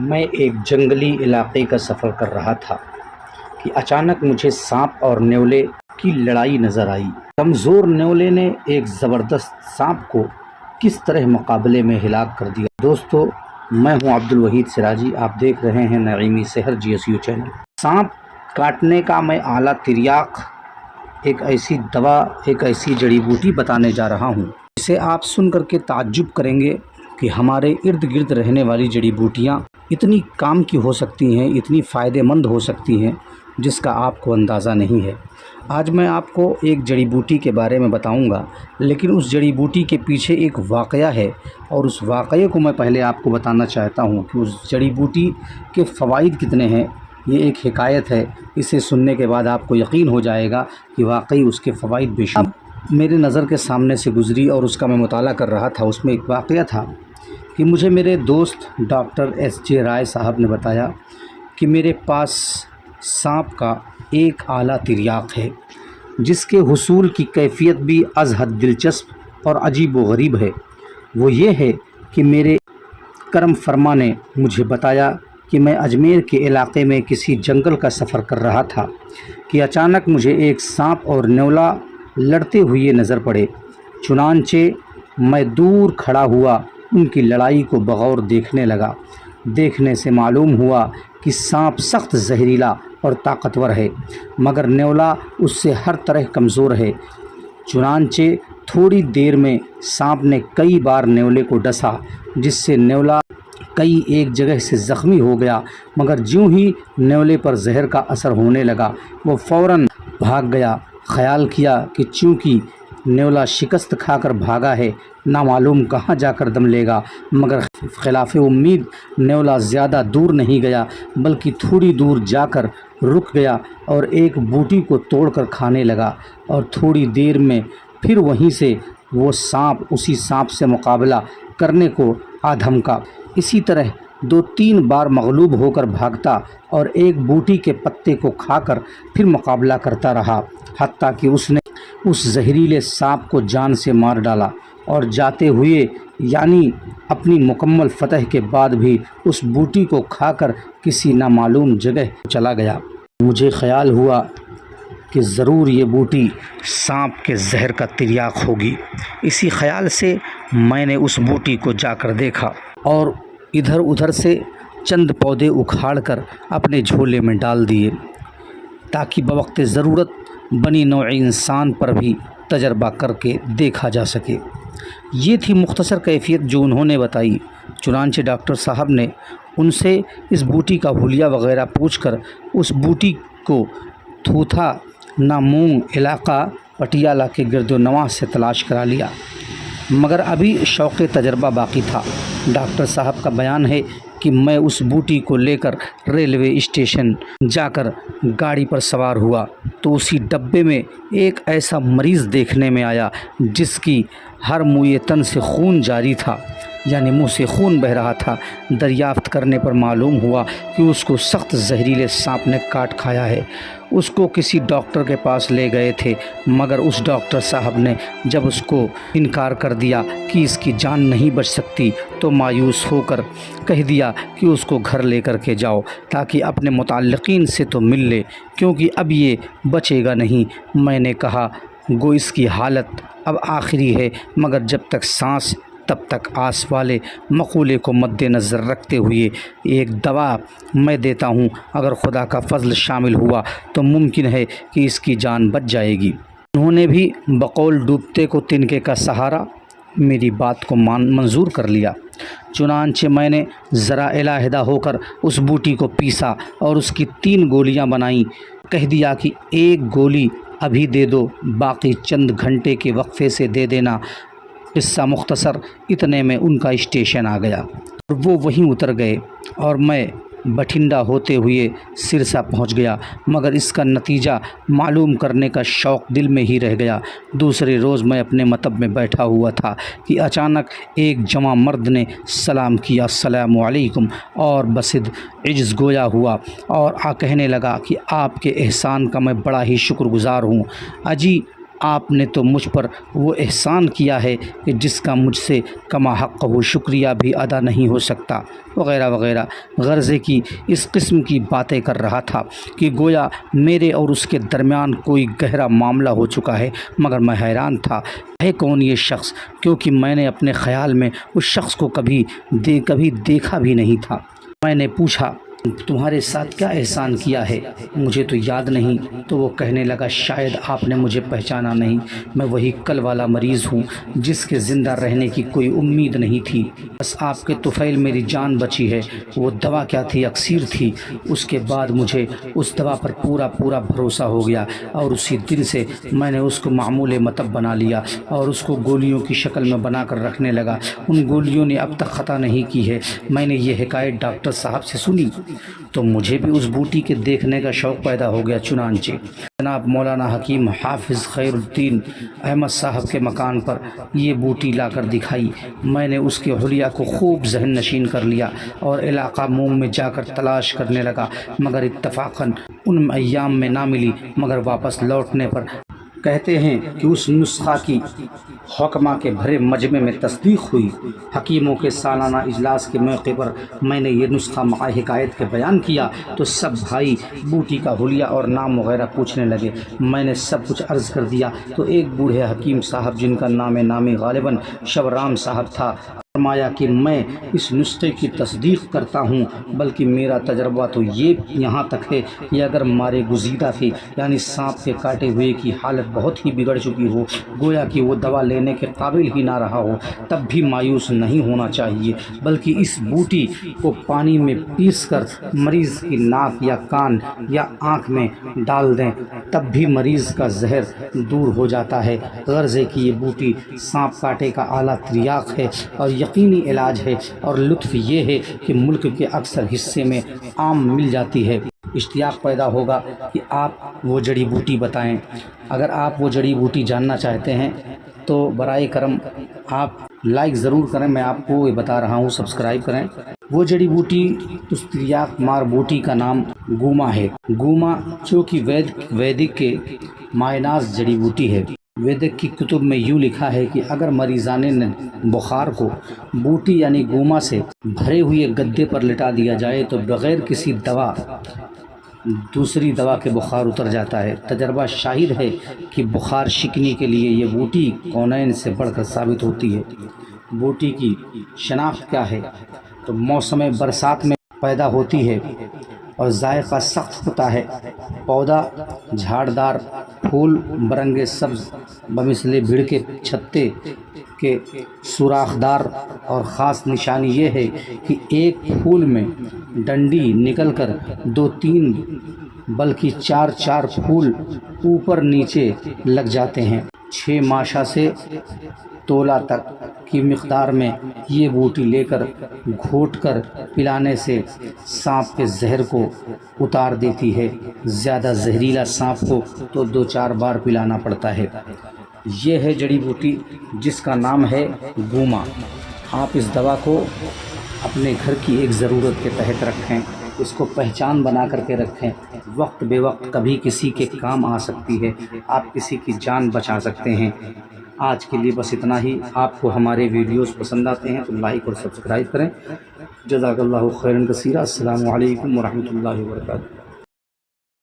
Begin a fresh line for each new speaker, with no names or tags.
میں ایک جنگلی علاقے کا سفر کر رہا تھا کہ اچانک مجھے سانپ اور نیولے کی لڑائی نظر آئی۔ کمزور نیولے نے ایک زبردست سانپ کو کس طرح مقابلے میں ہلاک کر دیا۔ دوستو، میں ہوں عبدالوحید سراجی، آپ دیکھ رہے ہیں نعیمی سحر GSU چینل۔ سانپ کاٹنے کا میں اعلیٰ تریاق ایک ایسی دوا، ایک ایسی جڑی بوٹی بتانے جا رہا ہوں جسے آپ سن کر کے تعجب کریں گے کہ ہمارے ارد گرد رہنے والی جڑی بوٹیاں اتنی کام کی ہو سکتی ہیں، اتنی فائدہ مند ہو سکتی ہیں جس کا آپ کو اندازہ نہیں ہے۔ آج میں آپ کو ایک جڑی بوٹی کے بارے میں بتاؤں گا، لیکن اس جڑی بوٹی کے پیچھے ایک واقعہ ہے، اور اس واقعے کو میں پہلے آپ کو بتانا چاہتا ہوں کہ اس جڑی بوٹی کے فوائد کتنے ہیں۔ یہ ایک حکایت ہے، اسے سننے کے بعد آپ کو یقین ہو جائے گا کہ واقعی اس کے فوائد بے شمار میرے نظر کے سامنے سے گزری، اور اس کا میں مطالعہ کر رہا تھا۔ اس میں ایک واقعہ تھا کہ مجھے میرے دوست ڈاکٹر SJ رائے صاحب نے بتایا کہ میرے پاس سانپ کا ایک اعلیٰ تریاق ہے جس کے حصول کی کیفیت بھی از حد دلچسپ اور عجیب و غریب ہے۔ وہ یہ ہے کہ میرے کرم فرما نے مجھے بتایا کہ میں اجمیر کے علاقے میں کسی جنگل کا سفر کر رہا تھا کہ اچانک مجھے ایک سانپ اور نیولا لڑتے ہوئے نظر پڑے۔ چنانچہ میں دور کھڑا ہوا ان کی لڑائی کو بغور دیکھنے لگا۔ دیکھنے سے معلوم ہوا کہ سانپ سخت زہریلا اور طاقتور ہے، مگر نیولا اس سے ہر طرح کمزور ہے۔ چنانچہ تھوڑی دیر میں سانپ نے کئی بار نیولے کو ڈسا، جس سے نیولا کئی ایک جگہ سے زخمی ہو گیا، مگر جوں ہی نیولے پر زہر کا اثر ہونے لگا وہ فوراً بھاگ گیا۔ خیال کیا کہ چونکہ نیولا شکست کھا کر بھاگا ہے، نامعلوم کہاں جا کر دم لے گا، مگر خلاف امید نیولا زیادہ دور نہیں گیا بلکہ تھوڑی دور جا کر رک گیا اور ایک بوٹی کو توڑ کر کھانے لگا، اور تھوڑی دیر میں پھر وہیں سے وہ سانپ اسی سانپ سے مقابلہ کرنے کو آ دھمکا۔ اسی طرح 2-3 بار مغلوب ہو کر بھاگتا اور ایک بوٹی کے پتے کو کھا کر پھر مقابلہ کرتا رہا، حتیٰ کہ اس نے اس زہریلے سانپ کو جان سے مار ڈالا، اور جاتے ہوئے یعنی اپنی مکمل فتح کے بعد بھی اس بوٹی کو کھا کر کسی نامعلوم جگہ چلا گیا۔ مجھے خیال ہوا کہ ضرور یہ بوٹی سانپ کے زہر کا تریاق ہوگی۔ اسی خیال سے میں نے اس بوٹی کو جا کر دیکھا اور ادھر ادھر سے چند پودے اکھاڑ کر اپنے جھولے میں ڈال دیے تاکہ بوقت ضرورت بنی نوع انسان پر بھی تجربہ کر کے دیکھا جا سکے۔ یہ تھی مختصر کیفیت جو انہوں نے بتائی۔ چنانچہ ڈاکٹر صاحب نے ان سے اس بوٹی کا حلیہ وغیرہ پوچھ کر اس بوٹی کو تھوتھا نامونگ علاقہ پٹیالہ کے گرد و نواح سے تلاش کرا لیا، مگر ابھی شوق تجربہ باقی تھا۔ ڈاکٹر صاحب کا بیان ہے کہ میں اس بوٹی کو لے کر ریلوے اسٹیشن جا کر گاڑی پر سوار ہوا تو اسی ڈبے میں ایک ایسا مریض دیکھنے میں آیا جس کی ہر موئے تن سے خون جاری تھا، یعنی منہ سے خون بہہ رہا تھا۔ دریافت کرنے پر معلوم ہوا کہ اس کو سخت زہریلے سانپ نے کاٹ کھایا ہے۔ اس کو کسی ڈاکٹر کے پاس لے گئے تھے، مگر اس ڈاکٹر صاحب نے جب اس کو انکار کر دیا کہ اس کی جان نہیں بچ سکتی تو مایوس ہو کر کہہ دیا کہ اس کو گھر لے کر کے جاؤ تاکہ اپنے متعلقین سے تو مل لے، کیونکہ اب یہ بچے گا نہیں۔ میں نے کہا گو اس کی حالت اب آخری ہے، مگر جب تک سانس تب تک آس والے مقولے کو مد نظر رکھتے ہوئے ایک دوا میں دیتا ہوں، اگر خدا کا فضل شامل ہوا تو ممکن ہے کہ اس کی جان بچ جائے گی۔ انہوں نے بھی بقول ڈوبتے کو تنکے کا سہارا میری بات کو منظور کر لیا۔ چنانچہ میں نے ذرا علیحدہ ہو کر اس بوٹی کو پیسا اور اس کی 3 گولیاں بنائیں۔ کہہ دیا کہ ایک گولی ابھی دے دو، باقی چند گھنٹے کے وقفے سے دے دینا۔ قصہ مختصر، اتنے میں ان کا اسٹیشن آ گیا اور وہ وہیں اتر گئے اور میں بٹھنڈا ہوتے ہوئے سرسا پہنچ گیا، مگر اس کا نتیجہ معلوم کرنے کا شوق دل میں ہی رہ گیا۔ دوسرے روز میں اپنے مطب میں بیٹھا ہوا تھا کہ اچانک ایک جوان مرد نے سلام کیا، السلام علیکم، اور بصد عجز گویا ہوا اور کہنے لگا کہ آپ کے احسان کا میں بڑا ہی شکر گزار ہوں۔ اجی آپ نے تو مجھ پر وہ احسان کیا ہے کہ جس کا مجھ سے کما حق و شکریہ بھی ادا نہیں ہو سکتا، وغیرہ وغیرہ غرضے کی اس قسم کی باتیں کر رہا تھا کہ گویا میرے اور اس کے درمیان کوئی گہرا معاملہ ہو چکا ہے، مگر میں حیران تھا ہے کون یہ شخص، کیونکہ میں نے اپنے خیال میں اس شخص کو کبھی دیکھا بھی نہیں تھا۔ میں نے پوچھا تمہارے ساتھ کیا احسان کیا ہے؟ مجھے تو یاد نہیں۔ تو وہ کہنے لگا شاید آپ نے مجھے پہچانا نہیں، میں وہی کل والا مریض ہوں جس کے زندہ رہنے کی کوئی امید نہیں تھی، بس آپ کے طفیل میری جان بچی ہے۔ وہ دوا کیا تھی؟ اکسیر تھی۔ اس کے بعد مجھے اس دوا پر پورا بھروسہ ہو گیا اور اسی دن سے میں نے اس کو معمول مطب بنا لیا اور اس کو گولیوں کی شکل میں بنا کر رکھنے لگا۔ ان گولیوں نے اب تک خطا نہیں کی ہے۔ میں نے یہ حکایت ڈاکٹر صاحب سے سنی تو مجھے بھی اس بوٹی کے دیکھنے کا شوق پیدا ہو گیا، چنانچہ جناب مولانا حکیم حافظ خیر الدین احمد صاحب کے مکان پر یہ بوٹی لا کر دکھائی۔ میں نے اس کے حلیہ کو خوب ذہن نشین کر لیا اور علاقہ موم میں جا کر تلاش کرنے لگا، مگر اتفاقاً ان ایام میں نہ ملی، مگر واپس لوٹنے پر کہتے ہیں کہ اس نسخہ کی حکمہ کے بھرے مجمع میں تصدیق ہوئی۔ حکیموں کے سالانہ اجلاس کے موقع پر میں نے یہ نسخہ مع حکایت کے بیان کیا تو سب بھائی بوٹی کا حلیہ اور نام وغیرہ پوچھنے لگے۔ میں نے سب کچھ عرض کر دیا تو ایک بوڑھے حکیم صاحب جن کا نامی غالباً شبرام صاحب تھا، فرمایا کہ میں اس نسخے کی تصدیق کرتا ہوں، بلکہ میرا تجربہ تو یہ یہاں تک ہے کہ اگر مارے گزیدہ کے یعنی سانپ کے کاٹے ہوئے کی حالت بہت ہی بگڑ چکی ہو، گویا کہ وہ دوا لینے کے قابل ہی نہ رہا ہو، تب بھی مایوس نہیں ہونا چاہیے، بلکہ اس بوٹی کو پانی میں پیس کر مریض کی ناک یا کان یا آنکھ میں ڈال دیں، تب بھی مریض کا زہر دور ہو جاتا ہے۔ غرض کہ یہ بوٹی سانپ کاٹے کا اعلیٰ تریاق ہے اور یقینی علاج ہے، اور لطف یہ ہے کہ ملک کے اکثر حصے میں عام مل جاتی ہے۔ اشتیاق پیدا ہوگا کہ آپ وہ جڑی بوٹی بتائیں۔ اگر آپ وہ جڑی بوٹی جاننا چاہتے ہیں تو برائے کرم آپ لائک ضرور کریں، میں آپ کو یہ بتا رہا ہوں، سبسکرائب کریں۔ وہ جڑی بوٹی اس تریاق مار بوٹی کا نام گوما ہے۔ گوما جو کہ ویدک کے مائناز جڑی بوٹی ہے۔ ویدک کی کتب میں یوں لکھا ہے کہ اگر مریضان بخار کو بوٹی یعنی گوما سے بھرے ہوئے گدے پر لٹا دیا جائے تو بغیر کسی دوسری دوا کے بخار اتر جاتا ہے۔ تجربہ شاہد ہے کہ بخار شکنی کے لیے یہ بوٹی کونین سے بڑھ کر ثابت ہوتی ہے۔ بوٹی کی شناخت کیا ہے؟ تو موسم برسات میں پیدا ہوتی ہے اور ذائقہ سخت ہوتا ہے۔ پودا جھاڑدار، پھول برنگے سبز بمثل بھیڑ کے چھتے کے سوراخدار، اور خاص نشانی یہ ہے کہ ایک پھول میں ڈنڈی نکل کر 2-3 بلکہ 4 پھول اوپر نیچے لگ جاتے ہیں۔ 6 ماشا سے تولا تک کی مقدار میں یہ بوٹی لے کر گھوٹ کر پلانے سے سانپ کے زہر کو اتار دیتی ہے۔ زیادہ زہریلا سانپ کو تو 2-4 بار پلانا پڑتا ہے۔ یہ ہے جڑی بوٹی جس کا نام ہے گوما۔ آپ اس دوا کو اپنے گھر کی ایک ضرورت کے تحت رکھیں، اس کو پہچان بنا کر کے رکھیں، وقت بے وقت کبھی کسی کے کام آ سکتی ہے، آپ کسی کی جان بچا سکتے ہیں۔ آج کے لیے بس اتنا ہی۔ آپ کو ہمارے ویڈیوز پسند آتے ہیں تو لائک اور سبسکرائب کریں۔ جزاک اللہ خیرا کثیرا۔ السلام علیکم ورحمۃ اللہ وبرکاتہ۔